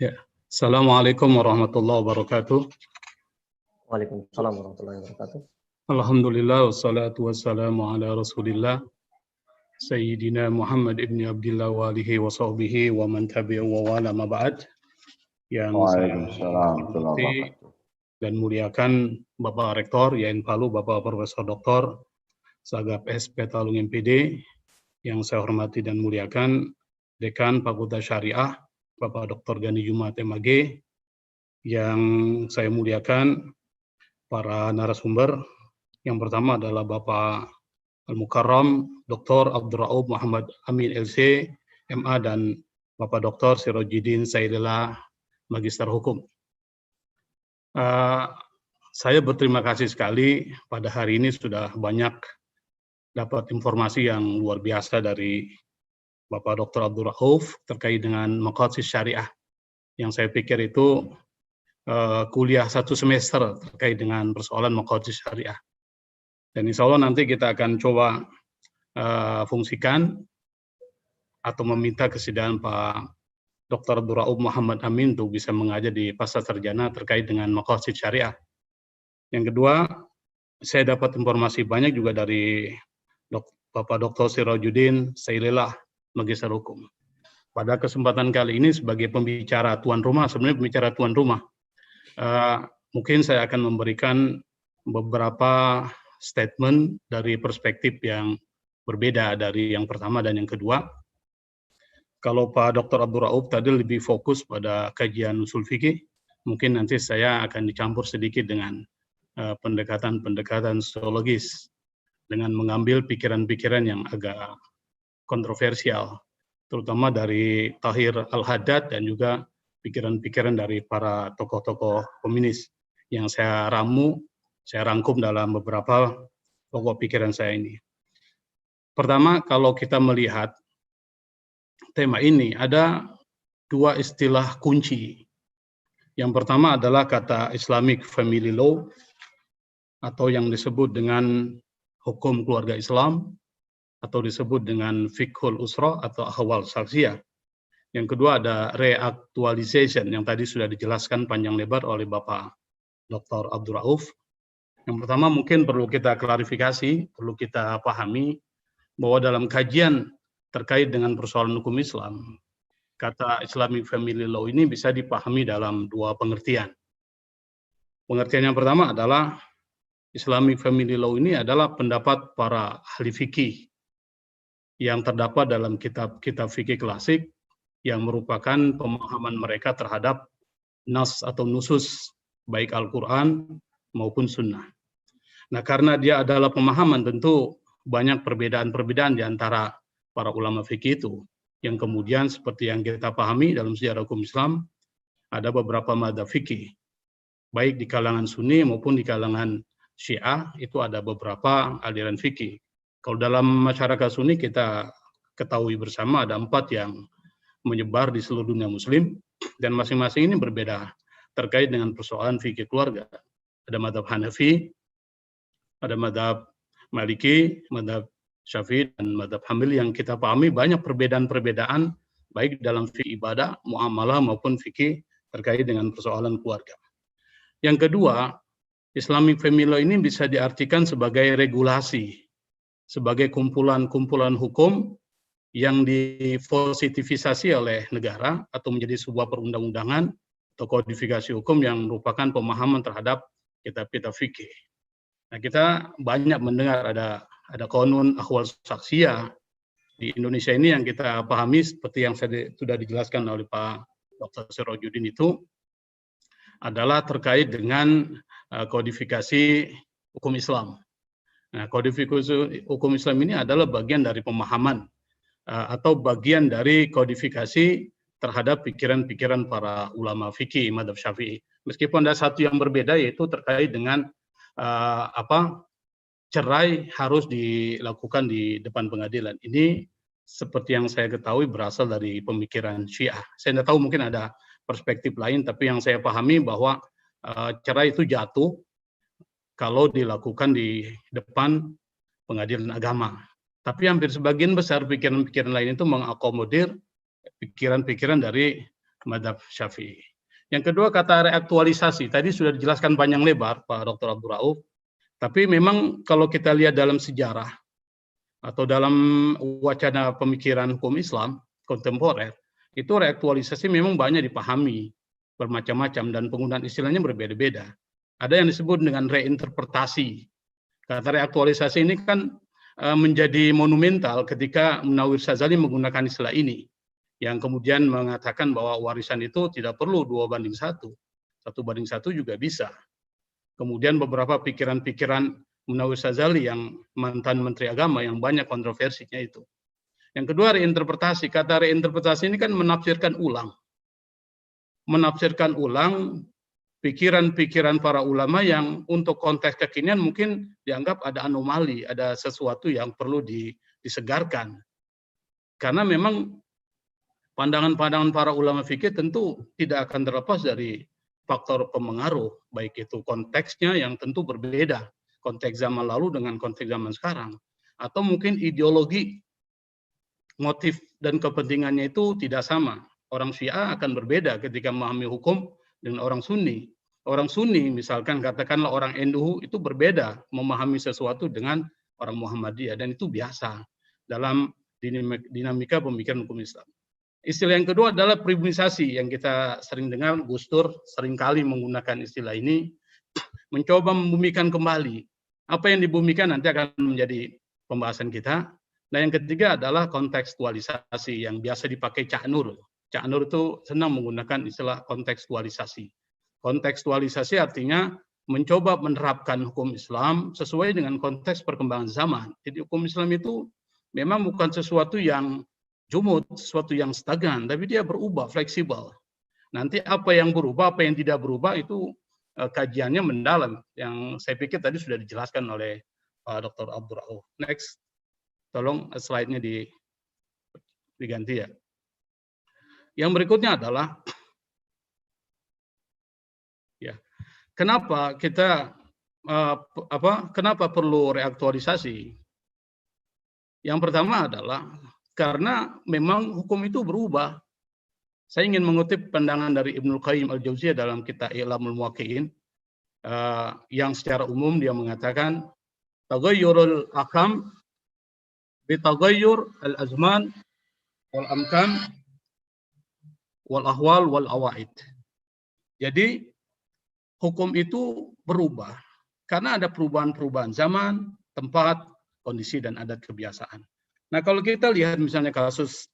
Ya. Assalamualaikum warahmatullahi wabarakatuh. Waalaikumsalam warahmatullahi wabarakatuh. Alhamdulillah wassalatu wassalamu ala Rasulillah Sayyidina Muhammad ibn Abdullah wa alihi wa sahbihi wa man tabi'u wa wala ma ba'd. Yang saya hormati dan muliakan Bapak Rektor YAIN Palu, Bapak Profesor Dr. Sagap S. Petalung MPD, yang saya hormati dan muliakan Dekan Fakultas Syariah Bapak Dr. Gani Jumat MAG, yang saya muliakan para narasumber. Yang pertama adalah Bapak Al-Mukarram Dr. Abdul Rauf Muhammad Amin LC MA dan Bapak Dr. Sirojidin Saidillah Magister Hukum. Saya berterima kasih sekali pada hari ini sudah banyak dapat informasi yang luar biasa dari Bapak Dr. Abdul Rauf terkait dengan maqasid syariah, yang saya pikir itu kuliah 1 semester terkait dengan persoalan maqasid syariah. Dan insya Allah nanti kita akan coba fungsikan atau meminta kesediaan Pak Dr. Abdul Rauf Muhammad Amin untuk bisa mengajar di Pasca Sarjana terkait dengan maqasid syariah. Yang kedua, saya dapat informasi banyak juga dari Bapak Dr. Sirojidin Saidillah Magister Hukum. Pada kesempatan kali ini sebagai pembicara tuan rumah, sebenarnya pembicara tuan rumah, mungkin saya akan memberikan beberapa statement dari perspektif yang berbeda dari yang pertama dan yang kedua. Kalau Pak Dr. Abdul Rauf tadi lebih fokus pada kajian usul fikih, mungkin nanti saya akan dicampur sedikit dengan pendekatan-pendekatan sosiologis dengan mengambil pikiran-pikiran yang agak kontroversial, terutama dari Tahir Al-Haddad dan juga pikiran-pikiran dari para tokoh-tokoh feminis yang saya rangkum dalam beberapa pokok pikiran saya ini. Pertama, kalau kita melihat tema ini, ada 2 istilah kunci. Yang pertama adalah kata Islamic Family Law, atau yang disebut dengan hukum keluarga Islam, atau disebut dengan fiqhul usrah atau ahwal syakhsiyah. Yang kedua ada reactualization, yang tadi sudah dijelaskan panjang lebar oleh Bapak Dr. Abdul Rauf. Yang pertama mungkin perlu kita klarifikasi, perlu kita pahami bahwa dalam kajian terkait dengan persoalan hukum Islam, kata Islamic Family Law ini bisa dipahami dalam 2 pengertian. Pengertian yang pertama adalah Islamic Family Law ini adalah pendapat para ahli fikih yang terdapat dalam kitab-kitab fikih klasik yang merupakan pemahaman mereka terhadap nas atau nusus, baik Al-Quran maupun Sunnah. Nah, karena dia adalah pemahaman, tentu banyak perbedaan-perbedaan di antara para ulama fikih itu, yang kemudian seperti yang kita pahami dalam sejarah hukum Islam, ada beberapa madzhab fikih, baik di kalangan Sunni maupun di kalangan Syiah, itu ada beberapa aliran fikih. Kalau dalam masyarakat Sunni kita ketahui bersama ada 4 yang menyebar di seluruh dunia Muslim, dan masing-masing ini berbeda terkait dengan persoalan fikih keluarga. Ada madzhab Hanafi, ada madzhab Maliki, madzhab Syafi'i, dan madzhab Hambali yang kita pahami banyak perbedaan-perbedaan baik dalam fikih ibadah, muamalah maupun fikih terkait dengan persoalan keluarga. Yang kedua, Islamic Family Law ini bisa diartikan sebagai regulasi, sebagai kumpulan-kumpulan hukum yang dipositivisasi oleh negara atau menjadi sebuah perundang-undangan atau kodifikasi hukum yang merupakan pemahaman terhadap kitab-kitab fikih. Nah, kita banyak mendengar ada qanun ahwal syakhsiyah di Indonesia ini yang kita pahami seperti yang sudah dijelaskan oleh Pak Dr. Sirojidin, itu adalah terkait dengan kodifikasi hukum Islam. Nah, kodifikasi hukum Islam ini adalah bagian dari pemahaman atau bagian dari kodifikasi terhadap pikiran-pikiran para ulama fikih madzhab Syafi'i. Meskipun ada satu yang berbeda, yaitu terkait dengan cerai harus dilakukan di depan pengadilan. Ini seperti yang saya ketahui berasal dari pemikiran Syiah. Saya tidak tahu, mungkin ada perspektif lain, tapi yang saya pahami bahwa cerai itu jatuh kalau dilakukan di depan pengadilan agama. Tapi hampir sebagian besar pikiran-pikiran lain itu mengakomodir pikiran-pikiran dari Madzhab Syafi'i. Yang kedua kata reaktualisasi, tadi sudah dijelaskan panjang lebar Pak Dr. Abdul Rauf, tapi memang kalau kita lihat dalam sejarah atau dalam wacana pemikiran hukum Islam kontemporer, itu reaktualisasi memang banyak dipahami bermacam-macam dan penggunaan istilahnya berbeda-beda. Ada yang disebut dengan reinterpretasi. Kata reaktualisasi ini kan menjadi monumental ketika Munawwir Syadzali menggunakan istilah ini, yang kemudian mengatakan bahwa warisan itu tidak perlu 2:1, 1:1 juga bisa. Kemudian beberapa pikiran-pikiran Munawwir Syadzali yang mantan Menteri Agama yang banyak kontroversinya itu. Yang kedua reinterpretasi. Kata reinterpretasi ini kan menafsirkan ulang. Menafsirkan ulang pikiran-pikiran para ulama yang untuk konteks kekinian mungkin dianggap ada anomali, ada sesuatu yang perlu disegarkan. Karena memang pandangan-pandangan para ulama fikih tentu tidak akan terlepas dari faktor pemengaruh, baik itu konteksnya yang tentu berbeda, konteks zaman lalu dengan konteks zaman sekarang, atau mungkin ideologi, motif dan kepentingannya itu tidak sama. Orang Syiah akan berbeda ketika memahami hukum dengan orang Sunni. Orang Sunni, misalkan katakanlah orang NU itu berbeda memahami sesuatu dengan orang Muhammadiyah, dan itu biasa dalam dinamika pemikiran hukum Islam. Istilah yang kedua adalah pribumisasi yang kita sering dengar, Gus Dur seringkali menggunakan istilah ini, mencoba membumikan kembali. Apa yang dibumikan nanti akan menjadi pembahasan kita. Nah yang ketiga adalah kontekstualisasi yang biasa dipakai Cak Nur. Cak Nur itu senang menggunakan istilah kontekstualisasi. Kontekstualisasi artinya mencoba menerapkan hukum Islam sesuai dengan konteks perkembangan zaman. Jadi hukum Islam itu memang bukan sesuatu yang jumud, sesuatu yang stagnan, tapi dia berubah, fleksibel. Nanti apa yang berubah, apa yang tidak berubah itu kajiannya mendalam. Yang saya pikir tadi sudah dijelaskan oleh Pak Dr. Abdul Rauf. Next, tolong slide-nya diganti ya. Yang berikutnya adalah ya, kenapa kita kenapa perlu reaktualisasi? Yang pertama adalah karena memang hukum itu berubah. Saya ingin mengutip pandangan dari Ibnul Qayyim Al-Jauziyah dalam kitab I'lamul Muwaqqi'in, yang secara umum dia mengatakan taghayyurul ahkam bi taghayyur al-azman wal amkan wal ahwal wal awaid. Jadi hukum itu berubah karena ada perubahan-perubahan zaman, tempat, kondisi dan adat kebiasaan. Nah, kalau kita lihat misalnya kasus,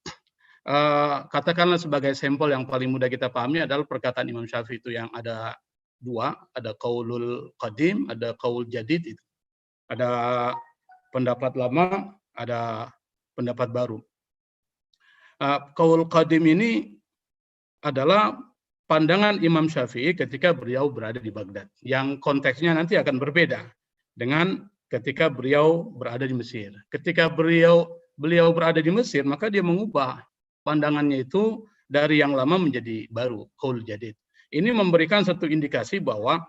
katakanlah sebagai sampel yang paling mudah kita pahami adalah perkataan Imam Syafi'i itu yang ada dua, ada qaulul qadim, ada qaul jadid itu. Ada pendapat lama, ada pendapat baru. Qaul qadim ini adalah pandangan Imam Syafi'i ketika beliau berada di Baghdad, yang konteksnya nanti akan berbeda dengan ketika beliau berada di Mesir. Ketika beliau berada di Mesir, maka dia mengubah pandangannya itu dari yang lama menjadi baru, qaul jadid. Ini memberikan satu indikasi bahwa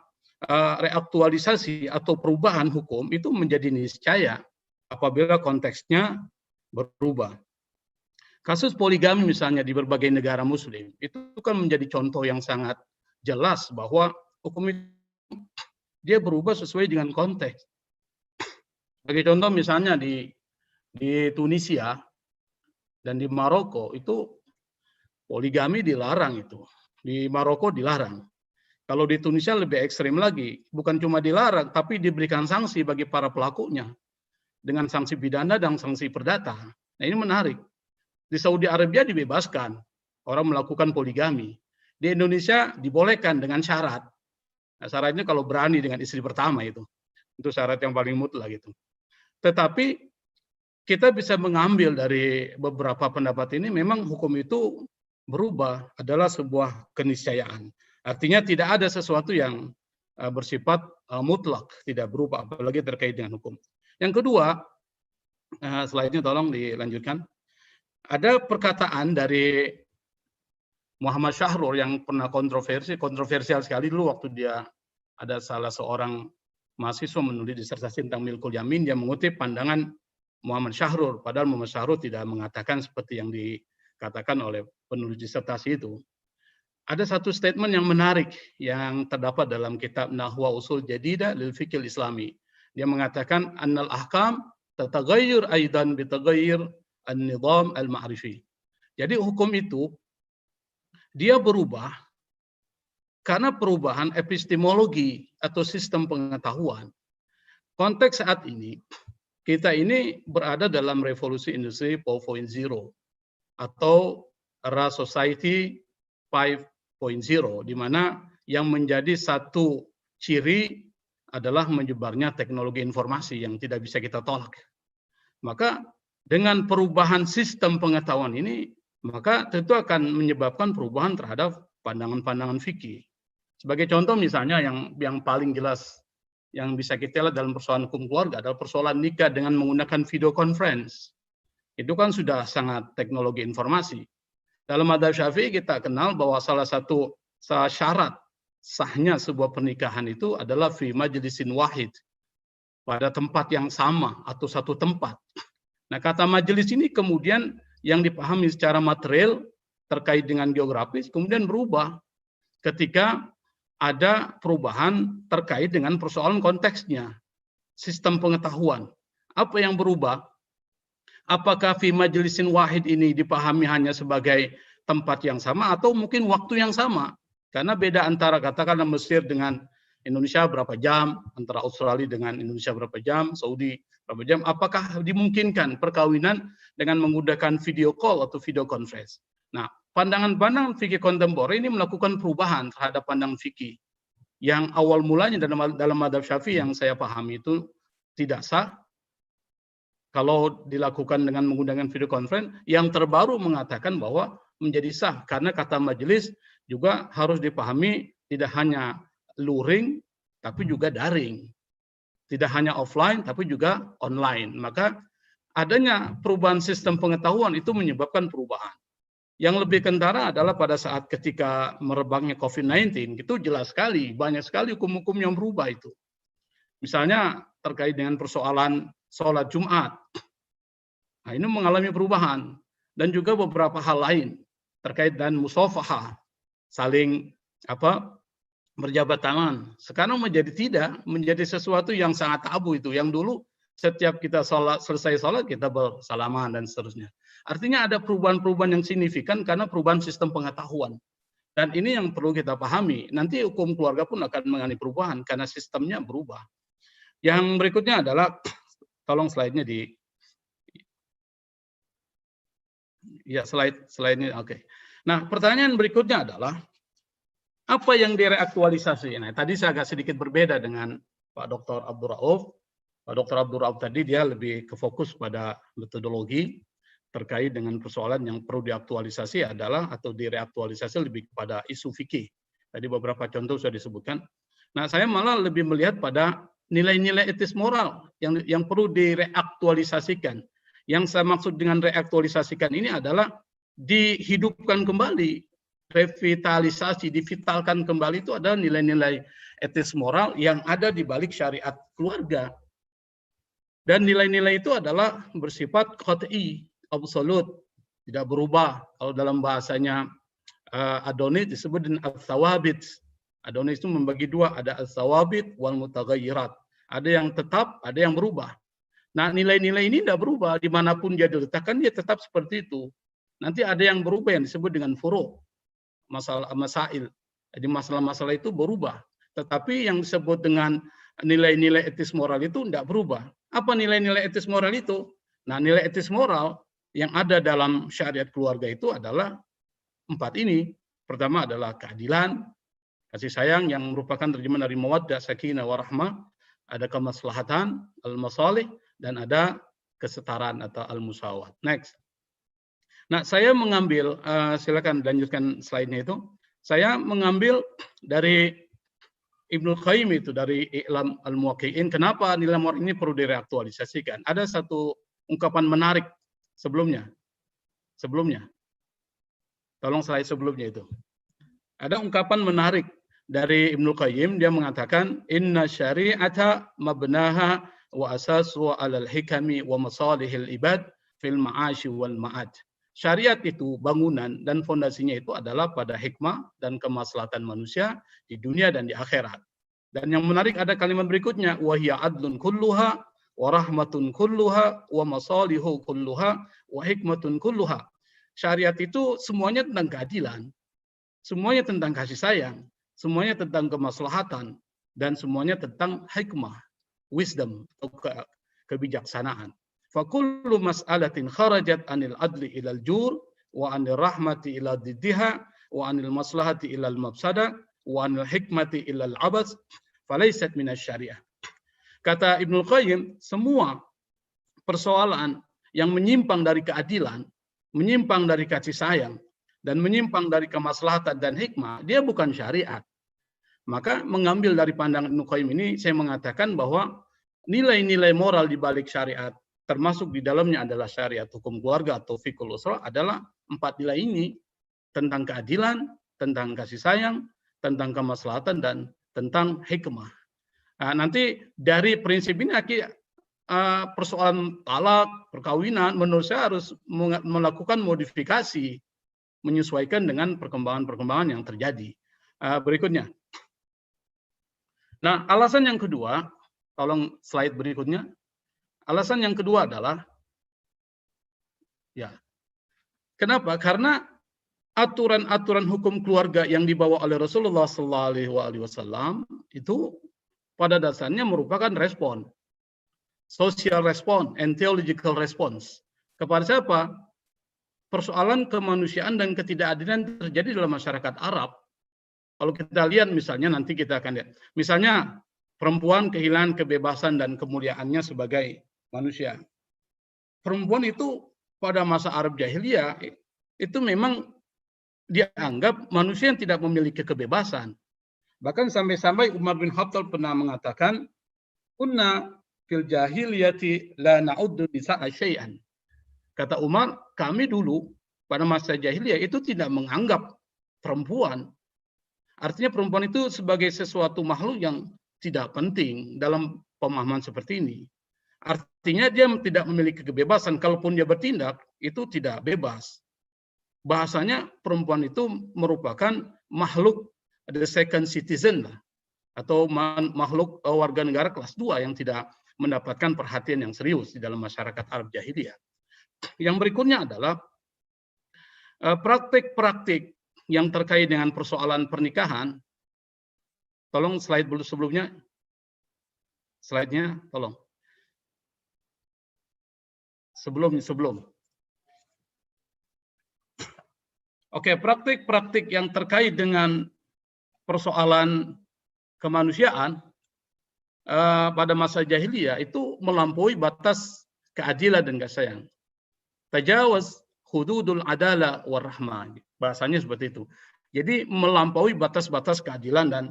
reaktualisasi atau perubahan hukum itu menjadi niscaya apabila konteksnya berubah. Kasus poligami misalnya di berbagai negara muslim, itu kan menjadi contoh yang sangat jelas bahwa hukum itu dia berubah sesuai dengan konteks. Sebagai contoh misalnya di Tunisia dan di Maroko itu poligami dilarang itu. Di Maroko dilarang. Kalau di Tunisia lebih ekstrim lagi, bukan cuma dilarang, tapi diberikan sanksi bagi para pelakunya dengan sanksi pidana dan sanksi perdata. Nah ini menarik. Di Saudi Arabia dibebaskan orang melakukan poligami. Di Indonesia dibolehkan dengan syarat. Nah, syaratnya kalau berani dengan istri pertama itu syarat yang paling mutlak gitu. Tetapi kita bisa mengambil dari beberapa pendapat ini, memang hukum itu berubah adalah sebuah keniscayaan. Artinya tidak ada sesuatu yang bersifat mutlak, tidak berubah, apalagi terkait dengan hukum. Yang kedua, slide-nya tolong dilanjutkan. Ada perkataan dari Muhammad Syahrur yang pernah kontroversial sekali dulu waktu dia ada salah seorang mahasiswa menulis disertasi tentang milkul yamin, dia mengutip pandangan Muhammad Syahrur, padahal Muhammad Syahrur tidak mengatakan seperti yang dikatakan oleh penulis disertasi itu. ada satu statement yang menarik yang terdapat dalam kitab Nahwa Usul Jadidah lil Fiqhil Islami. Dia mengatakan annal ahkam tataghayyur aidan bitaghayyur an-nizam al-ma'rifi. Jadi hukum itu dia berubah karena perubahan epistemologi atau sistem pengetahuan. Konteks saat ini, kita ini berada dalam revolusi industri 4.0 atau era society 5.0, di mana yang menjadi satu ciri adalah menyebarnya teknologi informasi yang tidak bisa kita tolak. Maka dengan perubahan sistem pengetahuan ini, maka tentu akan menyebabkan perubahan terhadap pandangan-pandangan fikih. Sebagai contoh misalnya yang paling jelas yang bisa kita lihat dalam persoalan hukum keluarga adalah persoalan nikah dengan menggunakan video conference. Itu kan sudah sangat teknologi informasi. Dalam madzhab Syafi'i kita kenal bahwa salah satu syarat sahnya sebuah pernikahan itu adalah fi majlisin wahid, pada tempat yang sama atau satu tempat. Nah, kata majelis ini kemudian yang dipahami secara material terkait dengan geografis kemudian berubah ketika ada perubahan terkait dengan persoalan konteksnya, sistem pengetahuan. Apa yang berubah? Apakah fi majlisin wahid ini dipahami hanya sebagai tempat yang sama atau mungkin waktu yang sama? Karena beda antara katakanlah Mesir dengan Indonesia berapa jam, antara Australia dengan Indonesia berapa jam, Saudi berapa jam. Apakah dimungkinkan perkawinan dengan menggunakan video call atau video conference? Nah, pandangan-pandangan fikih kontemporer ini melakukan perubahan terhadap pandangan fikih yang awal mulanya dalam madzhab Syafi'i yang saya pahami itu tidak sah kalau dilakukan dengan menggunakan video conference. Yang terbaru mengatakan bahwa menjadi sah karena kata majelis juga harus dipahami tidak hanya luring tapi juga daring, tidak hanya offline tapi juga online. Maka adanya perubahan sistem pengetahuan itu menyebabkan perubahan. Yang lebih kentara adalah pada saat ketika merebaknya COVID-19, itu jelas sekali, banyak sekali hukum-hukum yang berubah itu. Misalnya terkait dengan persoalan sholat Jumat. Nah, ini mengalami perubahan. Dan juga beberapa hal lain terkait dengan musafahah, saling berjabat tangan. Sekarang menjadi sesuatu yang sangat tabu itu. Yang dulu setiap kita selesai sholat kita bersalaman dan seterusnya. Artinya ada perubahan-perubahan yang signifikan karena perubahan sistem pengetahuan. Dan ini yang perlu kita pahami. Nanti hukum keluarga pun akan mengalami perubahan karena sistemnya berubah. Yang berikutnya adalah, tolong slide-nya slide ini, oke. Nah, pertanyaan berikutnya adalah, apa yang direaktualisasi? Nah, tadi saya agak sedikit berbeda dengan Pak Dr. Abdur Rauf. Pak Dr. Abdur Rauf tadi dia lebih ke fokus pada metodologi terkait dengan persoalan yang perlu diaktualisasi adalah atau direaktualisasi lebih kepada isu fikih. Tadi beberapa contoh sudah disebutkan. Nah, saya malah lebih melihat pada nilai-nilai etis moral yang perlu direaktualisasikan. Yang saya maksud dengan reaktualisasikan ini adalah dihidupkan kembali, revitalisasi, divitalkan kembali itu adalah nilai-nilai etis moral yang ada di balik syariat keluarga. Dan nilai-nilai itu adalah bersifat qat'i, absolut, tidak berubah. Kalau dalam bahasanya Adonis disebut dengan al-thawabit. Adonis itu membagi dua, ada al-thawabit wal mutaghayyirat. Ada yang tetap, ada yang berubah. Nah, nilai-nilai ini tidak berubah, dimanapun dia diletakkan dia tetap seperti itu. Nanti ada yang berubah yang disebut dengan furu', masail. Jadi masalah-masalah itu berubah. Tetapi yang disebut dengan nilai-nilai etis moral itu tidak berubah. Apa nilai-nilai etis moral itu? Nah, nilai etis moral yang ada dalam syariat keluarga itu adalah 4 ini. Pertama adalah keadilan, kasih sayang yang merupakan terjemahan dari mawaddah, sakinah, warahmah. Ada kemaslahatan, al-masalih, dan ada kesetaraan atau al-musawat. Next. Nah, saya mengambil, silakan lanjutkan slide-nya itu. Saya mengambil dari Ibnu Qayyim itu, dari I'lam al-Muwaqqi'in. Kenapa nilai moral ini perlu direaktualisasikan? Ada satu ungkapan menarik sebelumnya. Tolong slide sebelumnya itu. Ada ungkapan menarik dari Ibnu Qayyim, dia mengatakan, inna syari'ata mabnaha wa asasu 'alal hikami wa masalihil ibad fil ma'ashi wal ma'ad. syariat itu bangunan dan fondasinya itu adalah pada hikmah dan kemaslahatan manusia di dunia dan di akhirat. Dan yang menarik ada kalimat berikutnya, wahya adlun kulluha wa rahmatun kulluha wa masalihu kulluha wa hikmatun kulluha. Syariat itu semuanya tentang keadilan, semuanya tentang kasih sayang, semuanya tentang kemaslahatan, dan semuanya tentang hikmah, wisdom, kebijaksanaan. Fakullu mas'alatin kharajat anil adli ilal jur, wa anil rahmati ila diddiha, wa anil maslahati ilal mafsada, wa anil hikmati ilal abas, falaisat minas syariah. Kata Ibnul Qayyim, semua persoalan yang menyimpang dari keadilan, menyimpang dari kasih sayang, dan menyimpang dari kemaslahatan dan hikmah, dia bukan syariat. Maka mengambil dari pandangan Ibnul Qayyim ini, saya mengatakan bahwa nilai-nilai moral di balik syariat, termasuk di dalamnya adalah syariat hukum keluarga atau fiqhul usrah, adalah 4 nilai ini, tentang keadilan, tentang kasih sayang, tentang kemaslahatan, dan tentang hikmah. Nah, nanti dari prinsip ini persoalan talak, perkawinan, menurut saya harus melakukan modifikasi, menyesuaikan dengan perkembangan-perkembangan yang terjadi. Berikutnya. Nah, alasan yang kedua, tolong slide berikutnya. Alasan yang kedua adalah, ya, kenapa? Karena aturan-aturan hukum keluarga yang dibawa oleh Rasulullah SAW itu pada dasarnya merupakan respon, social response and theological response. Kepada siapa? Persoalan kemanusiaan dan ketidakadilan terjadi dalam masyarakat Arab. Kalau kita lihat misalnya, nanti kita akan lihat, misalnya perempuan kehilangan kebebasan dan kemuliaannya sebagai manusia. Perempuan itu pada masa Arab Jahiliyah itu memang dianggap manusia yang tidak memiliki kebebasan. Bahkan sampai-sampai Umar bin Khattab pernah mengatakan, "Kunna fil jahiliyati la na'uddu nisa'a syai'an." Kata Umar, kami dulu pada masa jahiliyah itu tidak menganggap perempuan. Artinya perempuan itu sebagai sesuatu makhluk yang tidak penting dalam pemahaman seperti ini. Artinya dia tidak memiliki kebebasan, kalaupun dia bertindak, itu tidak bebas. Bahasanya perempuan itu merupakan makhluk the second citizen, atau makhluk warga negara kelas 2 yang tidak mendapatkan perhatian yang serius di dalam masyarakat Arab Jahiliyah. Yang berikutnya adalah praktik-praktik yang terkait dengan persoalan pernikahan. Tolong slide dulu sebelumnya. Slide-nya, tolong. Sebelum. Oke, praktik-praktik yang terkait dengan persoalan kemanusiaan pada masa jahiliyah itu melampaui batas keadilan dan kasih sayang. Tajawaz hududul adala warahmah. Bahasanya seperti itu. Jadi melampaui batas-batas keadilan dan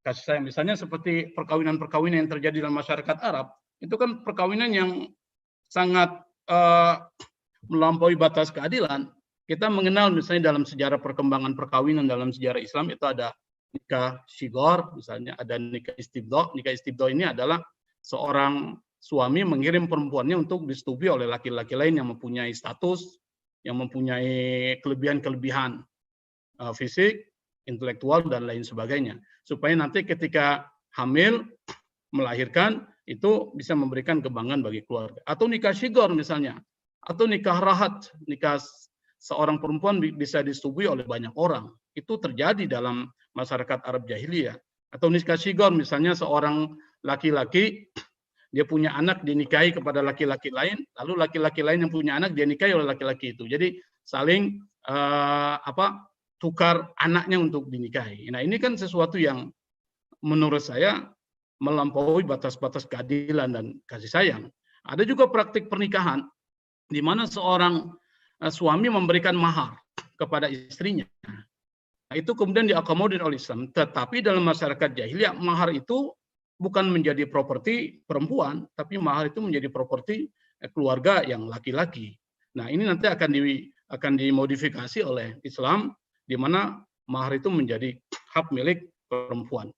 kasih sayang. Misalnya seperti perkawinan-perkawinan yang terjadi dalam masyarakat Arab, itu kan perkawinan yang sangat melampaui batas keadilan. Kita mengenal misalnya dalam sejarah perkembangan perkawinan dalam sejarah Islam itu ada nikah shigor, misalnya ada nikah istibdo. Nikah istibdo ini adalah seorang suami mengirim perempuannya untuk disetubui oleh laki-laki lain yang mempunyai status, yang mempunyai kelebihan-kelebihan fisik, intelektual, dan lain sebagainya. Supaya nanti ketika hamil, melahirkan, itu bisa memberikan kebanggaan bagi keluarga. Atau nikah shigor misalnya. Atau nikah rahat, nikah seorang perempuan bisa disetubui oleh banyak orang. Itu terjadi dalam masyarakat Arab Jahiliyah. Atau nikah shigor misalnya seorang laki-laki, dia punya anak dinikahi kepada laki-laki lain, lalu laki-laki lain yang punya anak dia nikahi oleh laki-laki itu. Jadi saling tukar anaknya untuk dinikahi. Nah, ini kan sesuatu yang menurut saya melampaui batas-batas keadilan dan kasih sayang. Ada juga praktik pernikahan di mana seorang suami memberikan mahar kepada istrinya. Nah, itu kemudian diakomodir oleh Islam. Tetapi dalam masyarakat jahiliyah, mahar itu bukan menjadi properti perempuan, tapi mahar itu menjadi properti keluarga yang laki-laki. Nah, ini nanti akan dimodifikasi oleh Islam, di mana mahar itu menjadi hak milik perempuan.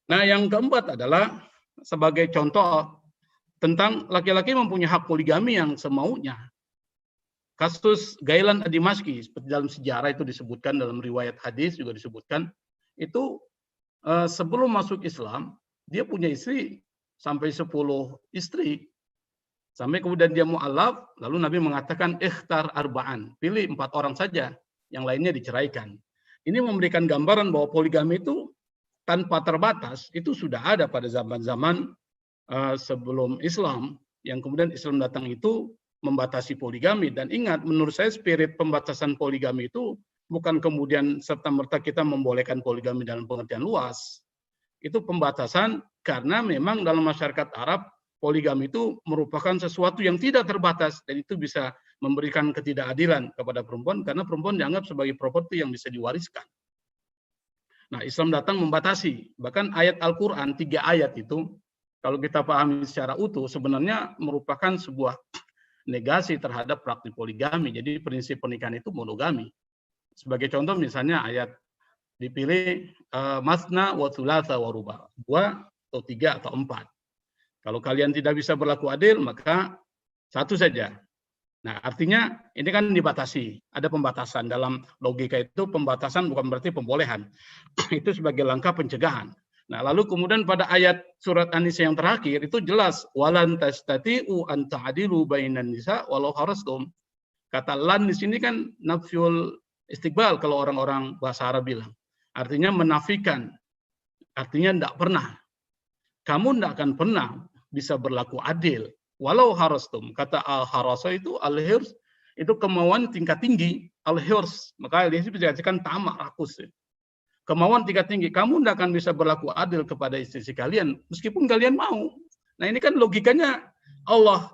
Nah, yang keempat adalah sebagai contoh tentang laki-laki mempunyai hak poligami yang semaunya. kasus Gailan ad-Dimashqi, seperti dalam sejarah itu disebutkan, dalam riwayat hadis juga disebutkan, itu sebelum masuk Islam, dia punya istri sampai 10 istri. Sampai kemudian dia mu'alaf, lalu Nabi mengatakan, ikhtar arba'an, pilih 4 orang saja, yang lainnya diceraikan. Ini memberikan gambaran bahwa poligami itu tanpa terbatas, itu sudah ada pada zaman-zaman sebelum Islam, yang kemudian Islam datang itu membatasi poligami. Dan ingat, menurut saya spirit pembatasan poligami itu bukan kemudian serta-merta kita membolehkan poligami dalam pengertian luas. Itu pembatasan karena memang dalam masyarakat Arab, poligami itu merupakan sesuatu yang tidak terbatas, dan itu bisa memberikan ketidakadilan kepada perempuan, karena perempuan dianggap sebagai properti yang bisa diwariskan. Nah, Islam datang membatasi. Bahkan ayat Al-Quran, 3 ayat itu, kalau kita pahami secara utuh, sebenarnya merupakan sebuah negasi terhadap praktik poligami. Jadi prinsip pernikahan itu monogami. Sebagai contoh misalnya ayat dipilih masna wa thulatha wa ruba, 2 atau 3 atau 4. Kalau kalian tidak bisa berlaku adil, maka 1 saja. Nah, artinya ini kan dibatasi. Ada pembatasan. Dalam logika itu pembatasan bukan berarti pembolehan. Itu sebagai langkah pencegahan. Nah, lalu kemudian pada ayat surat An-Nisa yang terakhir itu jelas, walan tastati'u an ta'dilu bainan nisa walau harastum. Kata lan di sini kan nafyul istiqbal kalau orang-orang bahasa Arab bilang. Artinya menafikan. Artinya tidak pernah. Kamu tidak akan pernah bisa berlaku adil. Walau harastum. Kata al-harasa itu al-hirs, itu kemauan tingkat tinggi. Al-hirs. Maka ini bisa dikatakan tamak, rakus. Kemauan tingkat tinggi. Kamu tidak akan bisa berlaku adil kepada istri kalian, meskipun kalian mau. Nah, ini kan logikanya Allah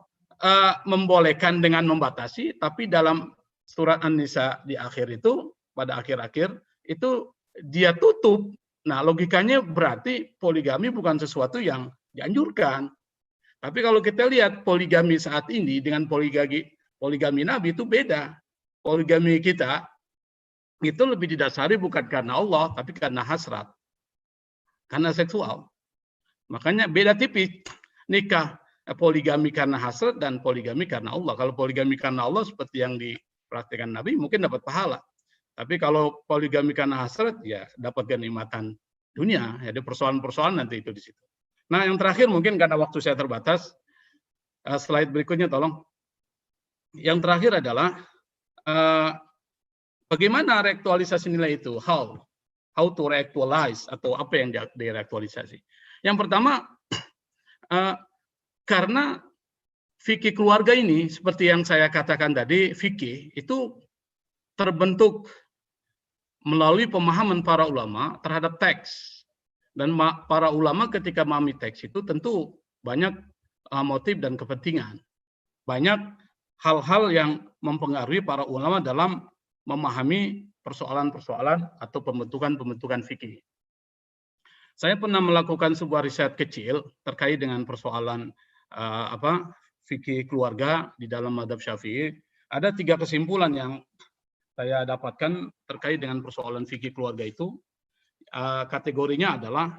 membolehkan dengan membatasi, tapi dalam surat An-Nisa di akhir itu, pada akhir-akhir, itu dia tutup. Nah, logikanya berarti poligami bukan sesuatu yang dianjurkan. Tapi kalau kita lihat poligami saat ini dengan poligami Nabi itu beda. Poligami kita itu lebih didasari bukan karena Allah, tapi karena hasrat. Karena seksual. Makanya beda tipis. Nikah poligami karena hasrat dan poligami karena Allah. Kalau poligami karena Allah seperti yang dipraktikkan Nabi mungkin dapat pahala. Tapi kalau poligami karena hasrat ya dapat kenikmatan dunia. Jadi persoalan-persoalan nanti itu di situ. Nah, yang terakhir mungkin karena waktu saya terbatas, slide berikutnya tolong. Yang terakhir adalah bagaimana reaktualisasi nilai itu? How to reactualize, atau apa yang direaktualisasi? Yang pertama, karena fikih keluarga ini, seperti yang saya katakan tadi, fikih itu terbentuk melalui pemahaman para ulama terhadap teks. Dan para ulama ketika memahami teks itu tentu banyak motif dan kepentingan. Banyak hal-hal yang mempengaruhi para ulama dalam memahami persoalan-persoalan atau pembentukan fikih. Saya pernah melakukan sebuah riset kecil terkait dengan persoalan fikih keluarga di dalam mazhab Syafi'i. Ada 3 kesimpulan yang saya dapatkan terkait dengan persoalan fikih keluarga itu. Kategorinya adalah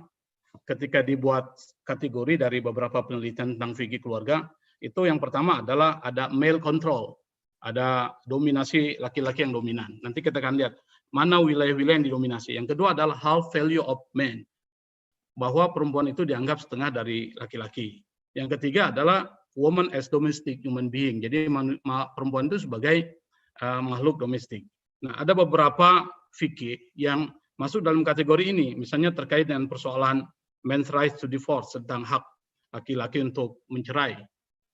ketika dibuat kategori dari beberapa penelitian tentang fikih keluarga, itu yang pertama adalah ada male control, ada dominasi laki-laki yang dominan. Nanti kita akan lihat mana wilayah-wilayah yang didominasi. Yang kedua adalah half value of men, bahwa perempuan itu dianggap setengah dari laki-laki. Yang ketiga adalah woman as domestic human being, jadi perempuan itu sebagai makhluk domestik. Nah, ada beberapa fikih yang masuk dalam kategori ini, misalnya terkait dengan persoalan men's right to divorce, tentang hak laki-laki untuk mencerai.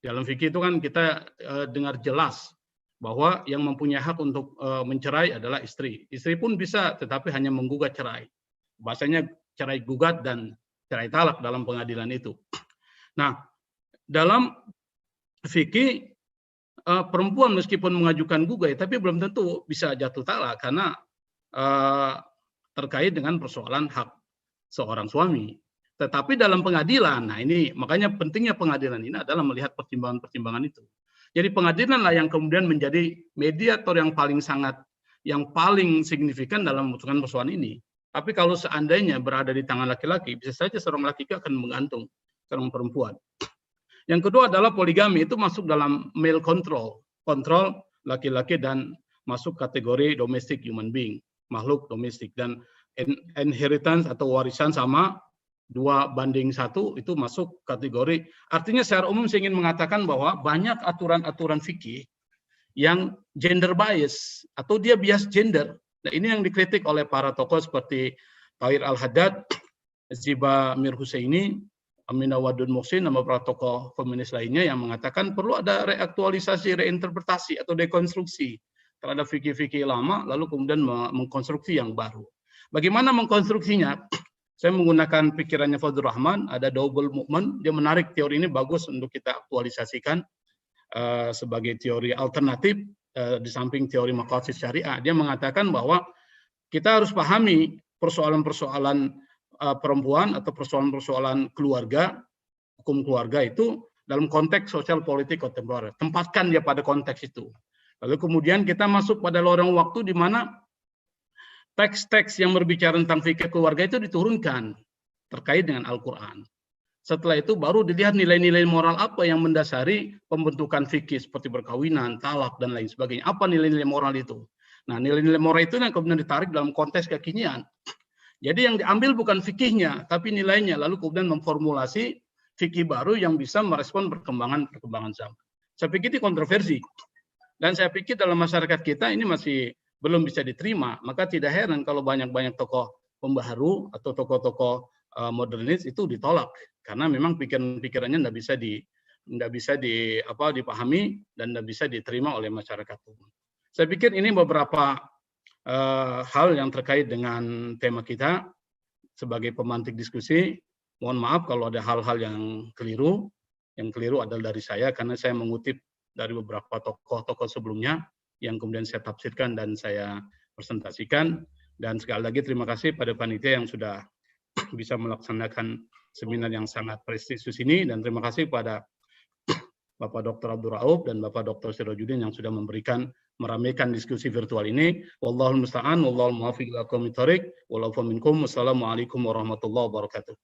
Dalam fikih itu kan kita dengar jelas bahwa yang mempunyai hak untuk mencerai adalah istri. Istri pun bisa, tetapi hanya menggugat cerai. Bahasanya cerai gugat dan cerai talak dalam pengadilan itu. Nah, dalam fikih perempuan meskipun mengajukan gugat, tapi belum tentu bisa jatuh talak karena terkait dengan persoalan hak seorang suami. Tetapi dalam pengadilan, nah ini makanya pentingnya pengadilan ini adalah melihat pertimbangan-pertimbangan itu. Jadi pengadilanlah yang kemudian menjadi mediator yang paling signifikan dalam memutuskan persoalan ini. Tapi kalau seandainya berada di tangan laki-laki, bisa saja seorang laki-laki akan menggantung seorang perempuan. Yang kedua adalah poligami, itu masuk dalam male control laki-laki dan masuk kategori domestic human being, makhluk domestik, dan inheritance atau warisan sama 2:1 itu masuk kategori. Artinya secara umum saya ingin mengatakan bahwa banyak aturan-aturan fikih yang gender bias atau dia bias gender. Nah, ini yang dikritik oleh para tokoh seperti Tahir Al-Haddad, Ziba Mir Husaini, Aminah Wadud Muhsin, nama para tokoh feminis lainnya yang mengatakan perlu ada reaktualisasi, reinterpretasi atau dekonstruksi terhadap fikih-fikih lama, lalu kemudian mengkonstruksi yang baru. Bagaimana mengkonstruksinya? Saya menggunakan pikirannya Fadlur Rahman, ada double movement, dia menarik teori ini bagus untuk kita aktualisasikan sebagai teori alternatif di samping teori maqasid syariah. Dia mengatakan bahwa kita harus pahami persoalan-persoalan perempuan atau persoalan-persoalan keluarga, hukum keluarga itu dalam konteks sosial politik kontemporer. Tempatkan dia pada konteks itu. Lalu kemudian kita masuk pada lorong waktu di mana teks-teks yang berbicara tentang fikih keluarga itu diturunkan terkait dengan Al-Quran. Setelah itu baru dilihat nilai-nilai moral apa yang mendasari pembentukan fikih seperti perkawinan, talak, dan lain sebagainya. Apa nilai-nilai moral itu? Nah, nilai-nilai moral itu yang kemudian ditarik dalam konteks kekinian. Jadi yang diambil bukan fikihnya, tapi nilainya. Lalu kemudian memformulasi fikih baru yang bisa merespon perkembangan zaman. Saya pikir ini kontroversi. Dan saya pikir dalam masyarakat kita ini masih belum bisa diterima. Maka tidak heran kalau banyak-banyak tokoh pembaharu atau tokoh-tokoh modernis itu ditolak. Karena memang pikiran-pikirannya tidak bisa dipahami dan tidak bisa diterima oleh masyarakat umum. Saya pikir ini beberapa hal yang terkait dengan tema kita sebagai pemantik diskusi. Mohon maaf kalau ada hal-hal yang keliru. Yang keliru adalah dari saya karena saya mengutip dari beberapa tokoh-tokoh sebelumnya yang kemudian saya tafsirkan dan saya presentasikan. Dan sekali lagi terima kasih pada panitia yang sudah bisa melaksanakan seminar yang sangat prestisius ini, dan terima kasih pada Bapak Dr. Abdur Rauf dan Bapak Dr. Sirajuddin yang sudah meramaikan diskusi virtual ini. Wallahul musta'an, wallahul muwaffiq ila aqwamit thoriq, wallahu minkum. Wassalamualaikum warahmatullahi wabarakatuh.